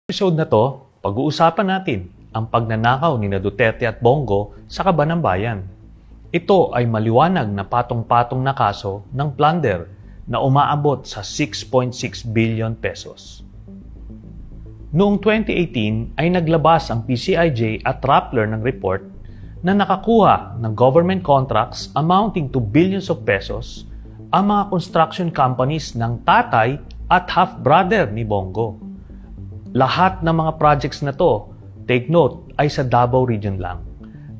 Episode na to, pag-uusapan natin ang pagnanakaw ni Duterte at Bongo sa Kaban ng Bayan. Ito ay maliwanag na patong-patong na kaso ng plunder na umaabot sa 6.6 billion pesos. Noong 2018 ay naglabas ang PCIJ at Rappler ng report na nakakuha ng government contracts amounting to billions of pesos ang mga construction companies ng tatay at half-brother ni Bongo. Lahat ng mga projects na to, take note, ay sa Davao Region lang.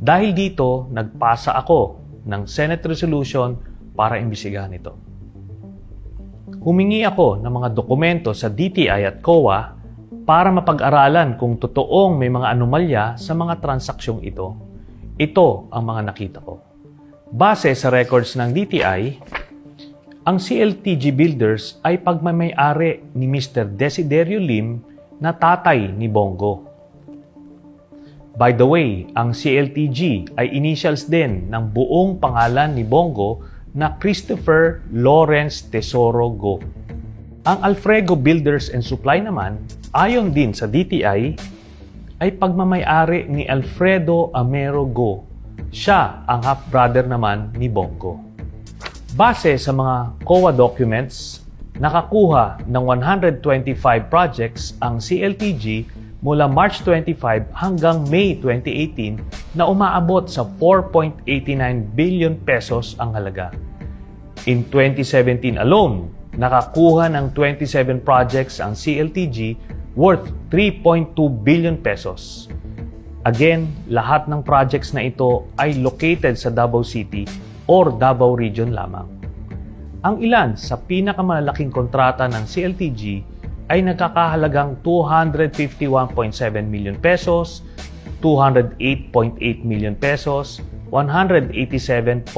Dahil dito, nagpasa ako ng Senate Resolution para imbisigahan ito. Humingi ako ng mga dokumento sa DTI at COA para mapag-aralan kung totoong may mga anomalya sa mga transaksyong ito. Ito ang mga nakita ko. Base sa records ng DTI, ang CLTG Builders ay pagmamay-ari ni Mr. Desiderio Lim na tatay ni Bongo. By the way, ang CLTG ay initials din ng buong pangalan ni Bongo na Christopher Lawrence Tesoro Go. Ang Alfrego Builders and Supply naman, ayon din sa DTI, ay pagmamay-ari ni Alfredo Amero Go. Siya ang half-brother naman ni Bongo. Base sa mga COA documents, nakakuha ng 125 projects ang CLTG mula March 25 hanggang May 2018 na umaabot sa 4.89 billion pesos ang halaga. In 2017 alone, nakakuha ng 27 projects ang CLTG worth 3.2 billion pesos. Again, lahat ng projects na ito ay located sa Davao City or Davao Region lamang. Ang ilan sa pinakamalalaking kontrata ng CLTG ay nagkakahalagang 251.7 million pesos, 208.8 million pesos, 187.9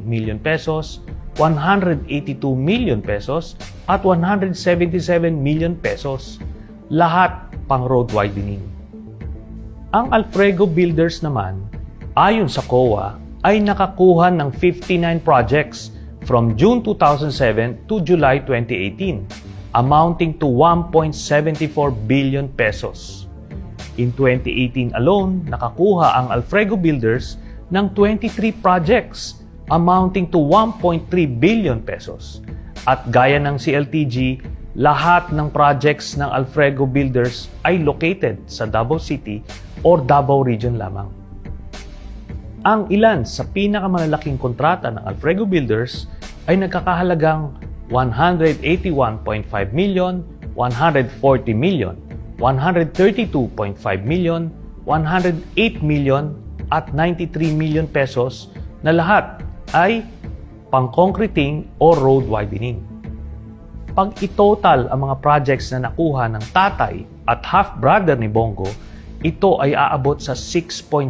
million pesos, 182 million pesos, at 177 million pesos. Lahat pang road widening. Ang Alfrego Builders naman, ayon sa COA, ay nakakuha ng 59 projects from June 2007 to July 2018, amounting to 1.74 billion pesos. In 2018 alone, nakakuha ang Alfrego Builders ng 23 projects amounting to 1.3 billion pesos. At gaya ng CLTG, lahat ng projects ng Alfrego Builders ay located sa Davao City or Davao Region lamang. Ang ilan sa pinakamalalaking kontrata ng Alfrego Builders ay nagkakahalagang 181.5 million, 140 million, 132.5 million, 108 million, at 93 million pesos na lahat ay pang-concreting o road widening. Pag itotal ang mga projects na nakuha ng tatay at half-brother ni Bongo, ito ay aabot sa 6.6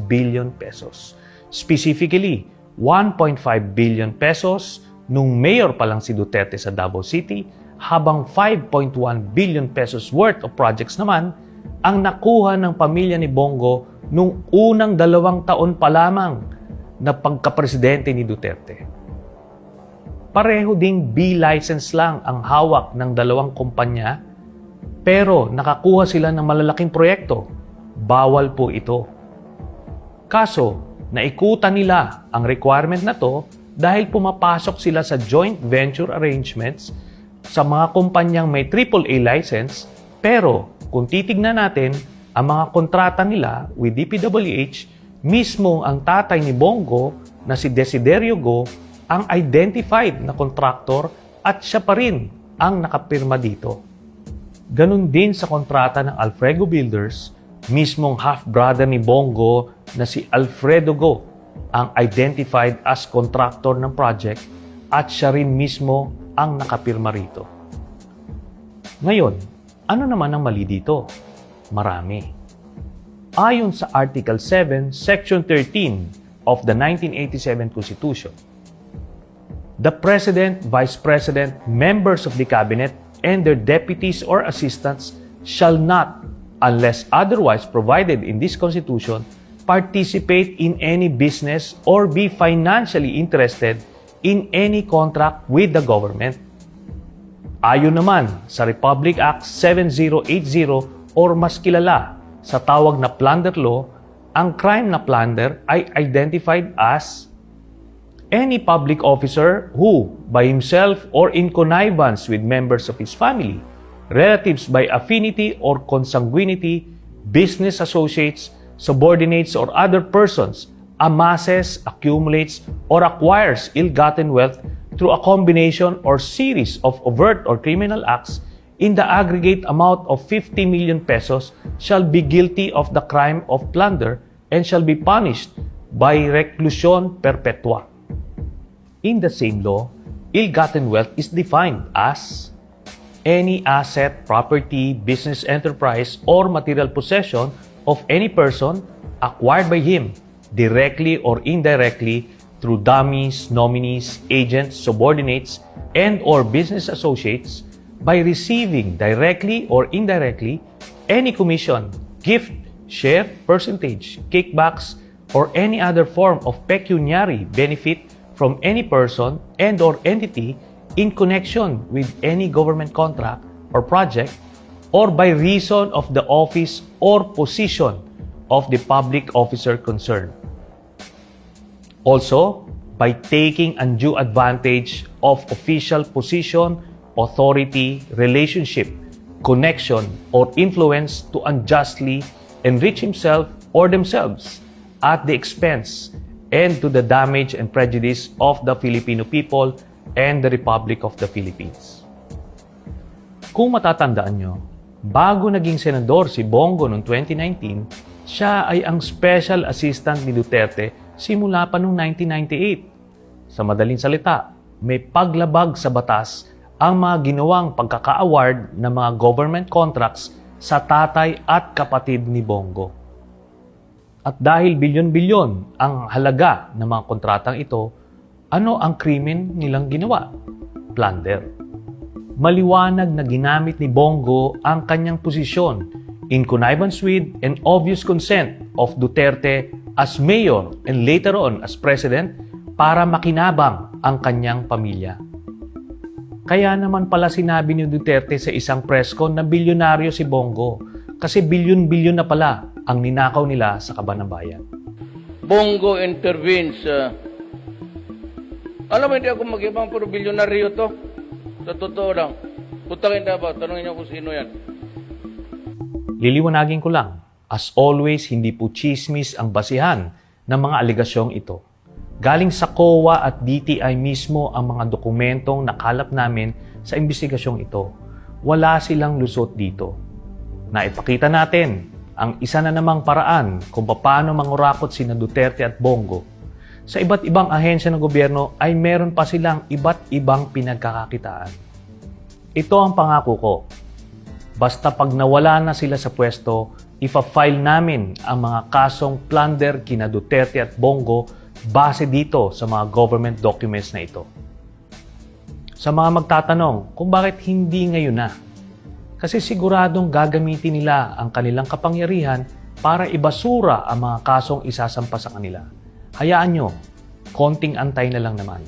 billion pesos. Specifically, 1.5 billion pesos nung mayor pa lang si Duterte sa Davao City, habang 5.1 billion pesos worth of projects naman ang nakuha ng pamilya ni Bongo nung unang 2 taon pa lamang na pagkapresidente ni Duterte. Pareho ding B-license lang ang hawak ng 2 kumpanya, pero nakakuha sila ng malalaking proyekto. Bawal po ito. Kaso, naikutan nila ang requirement na to dahil pumapasok sila sa joint venture arrangements sa mga kumpanyang may AAA license, pero kung titignan natin ang mga kontrata nila with DPWH, mismo ang tatay ni Bongo na si Desiderio Go ang identified na contractor at siya pa rin ang nakapirma dito. Ganon din sa kontrata ng Alfrego Builders, mismong half-brother ni Bongo na si Alfredo Go ang identified as contractor ng project at siya rin mismo ang nakapirma rito. Ngayon, ano naman ang mali dito? Marami. Ayon sa Article 7, Section 13 of the 1987 Constitution, the President, Vice President, members of the Cabinet, and their deputies or assistants shall not, unless otherwise provided in this Constitution, participate in any business or be financially interested in any contract with the government. Ayon naman sa Republic Act 7080 or mas kilala sa tawag na plunder law, ang crime na plunder ay identified as any public officer who, by himself or in connivance with members of his family, relatives by affinity or consanguinity, business associates, subordinates, or other persons, amasses, accumulates, or acquires ill-gotten wealth through a combination or series of overt or criminal acts in the aggregate amount of 50 million pesos shall be guilty of the crime of plunder and shall be punished by reclusion perpetua. In the same law, ill-gotten wealth is defined as any asset, property, business enterprise, or material possession of any person acquired by him directly or indirectly through dummies, nominees, agents, subordinates, and or business associates by receiving directly or indirectly any commission, gift, share, percentage, kickbacks, or any other form of pecuniary benefit from any person and or entity in connection with any government contract or project or by reason of the office or position of the public officer concerned. Also, by taking undue advantage of official position, authority, relationship, connection, or influence to unjustly enrich himself or themselves at the expense and to the damage and prejudice of the Filipino people and the Republic of the Philippines. Kung matatandaan nyo, bago naging senador si Bongo noong 2019, siya ay ang special assistant ni Duterte simula pa noong 1998. Sa madaling salita, may paglabag sa batas ang mga ginawang pagkaka-award ng mga government contracts sa tatay at kapatid ni Bongo. At dahil bilyon-bilyon ang halaga ng mga kontratang ito, ano ang krimen nilang ginawa? Plunder. Maliwanag na ginamit ni Bongo ang kanyang posisyon in connivance with and obvious consent of Duterte as mayor and later on as president para makinabang ang kanyang pamilya. Kaya naman pala sinabi ni Duterte sa isang press con na bilyonaryo si Bongo kasi bilyon-bilyon na pala ang ninakaw nila sa kaban ng bayan. Bongo intervenes. Alam mo, hindi ako mag-ibang pero bilyonaryo to. Sa totoo lang. Putakin na ba? Tanungin niyo kung sino yan. Liliwanagin ko lang, as always, hindi po chismis ang basihan ng mga aligasyong ito. Galing sa COA at DTI mismo ang mga dokumentong nakalap namin sa investigasyong ito. Wala silang lusot dito. Naipakita natin ang isa na namang paraan kung paano mangurakot sina Duterte at Bongo. Sa iba't ibang ahensya ng gobyerno ay meron pa silang iba't ibang pinagkakakitaan. Ito ang pangako ko. Basta pag nawala na sila sa pwesto, ifa-file namin ang mga kasong plunder kina Duterte at Bongo base dito sa mga government documents na ito. Sa mga magtatanong kung bakit hindi ngayon na, kasi siguradong gagamitin nila ang kanilang kapangyarihan para ibasura ang mga kasong isasampa sa kanila. Hayaan nyo, konting antay na lang naman.